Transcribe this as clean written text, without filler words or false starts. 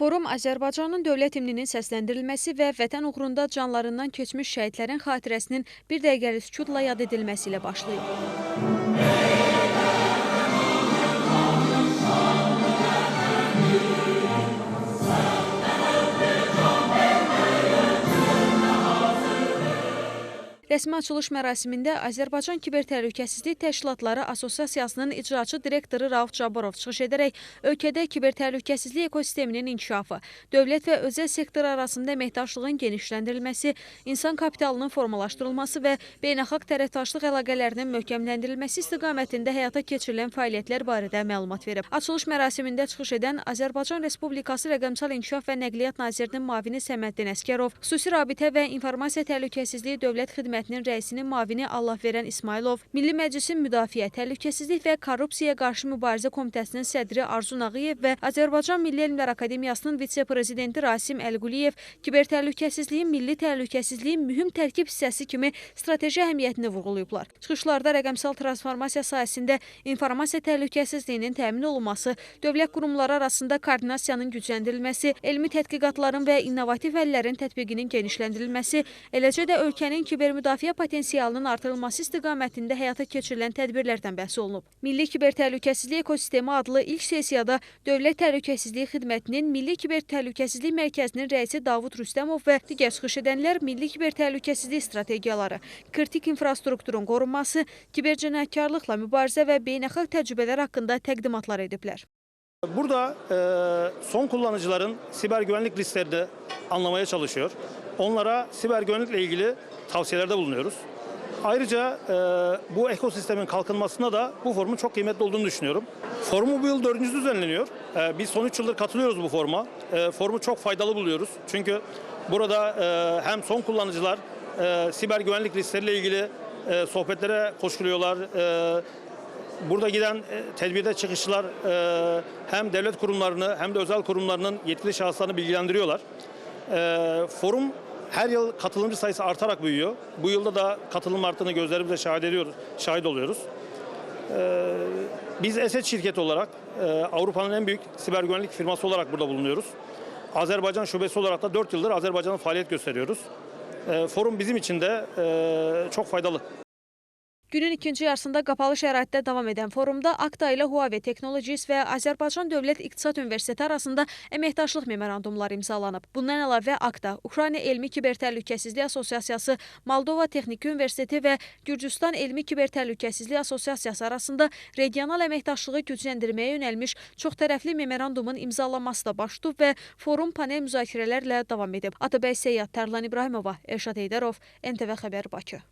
Forum Azərbaycanın dövlət himninin səsləndirilməsi və vətən uğrunda canlarından keçmiş şəhidlərin xatirəsinin bir dəqiqəlik sükutla yad edilməsi ilə başlayıb. Rəsmi açılış mərasimində Azərbaycan Kiber Təhlükəsizlik Təşkilatları Assosiasiyasının icraçı direktoru Rauf Cabbarov çıxış edərək ölkədə kiber təhlükəsizlik ekosisteminin inkişafı, dövlət və özəl sektor arasında əməkdaşlığın genişləndirilməsi, insan kapitalının formalaşdırılması və beynəlxalq tərəfdaşlıq əlaqələrinin möhkəmləndirilməsi istiqamətində həyata keçirilən fəaliyyətlər barədə məlumat verib. Açılış mərasimində çıxış edən Azərbaycan Respublikası Rəqəmsal İnkişaf və Nəqliyyat Nazirinin müavini Səməddin Əsgərov, xüsusi rabitə və informasiya təhlükəsizliyi dövlət xidmətinin rəisinin müavini Allahverən İsmailov, Milli Məclisin Müdafiə, Təhlükəsizlik və Korrupsiyaya qarşı mübarizə komitəsinin sədri Arzu Nağıyev və Azərbaycan Milli Elmlər Akademiyasının vitse-prezidenti Rasim Əlquliyev kiber təhlükəsizliyin milli təhlükəsizliyin mühüm tərkib hissəsi kimi strateji əhəmiyyətini vurğulayıblar. Çıxışlarda rəqəmsal transformasiya sayəsində informasiya təhlükəsizliyinin təmin olunması, dövlət qurumları arasında koordinasiyanın gücləndirilməsi, elmi tədqiqatların və innovativ həllərin tətbiqinin genişləndirilməsi, eləcə də ölkənin kiber müdafiə potensialının artırılması istiqamətində həyata keçirilən tədbirlərdən bəhs olunub. Milli Kiber Təhlükəsizlik Ekosistemi adlı ilk sessiyada Dövlət Təhlükəsizlik Xidmətinin Milli Kiber Təhlükəsizlik Mərkəzinin rəisi Davud Rüstəmov və digər çıxış edənlər milli kiber təhlükəsizlik strategiyaları, kritik infrastrukturun qorunması, kiber cinayətkarlıqla mübarizə və beynəlxalq təcrübələr haqqında təqdimatlar ediblər. Burada son kullanıcıların siber güvenlik risklerini anlamaya çalışıyor. Onlara siber güvenlikle ilgili tavsiyelerde bulunuyoruz. Ayrıca bu ekosistemin kalkınmasında da bu forumun çok kıymetli olduğunu düşünüyorum. Forumu bu yıl 4. düzenleniyor. Biz son 3 yıldır katılıyoruz bu foruma. Forumu çok faydalı buluyoruz. Çünkü burada hem son kullanıcılar siber güvenlik riskleriyle ilgili sohbetlere koşuluyorlar. Burada giden tedbirde çıkışçılar hem devlet kurumlarını hem de özel kurumlarının yetkili şahıslarını bilgilendiriyorlar. Forum her yıl katılımcı sayısı artarak büyüyor. Bu yılda da katılım arttığını gözlerimizle şahit oluyoruz. Biz ESET şirketi olarak Avrupa'nın en büyük siber güvenlik firması olarak burada bulunuyoruz. Azerbaycan şubesi olarak da 4 yıldır Azerbaycan'ın faaliyet gösteriyoruz. Forum bizim için de çok faydalı. Günün ikinci yarısında qapalı şəraitdə davam edən forumda Akta ilə Huawei Technologies və Azərbaycan Dövlət İqtisad Universiteti arasında əməkdaşlıq memorandumları imzalanıb. Bundan əlavə Akta, Ukrayna Elmi Kiber Təhlükəsizlik Assosiasiyası, Moldova Texniki Universiteti və Gürcüstan Elmi Kiber Təhlükəsizlik Assosiasiyası arasında regional əməkdaşlığı gücləndirməyə yönəlmiş çoxtərəfli memorandumun imzalanması da baş tutub və forum panel müzakirələrlə davam edib. Atabəy Səyyad, Tərlan İbrahimova, Elşad Heydərov, NTV Xəbər, Bakı.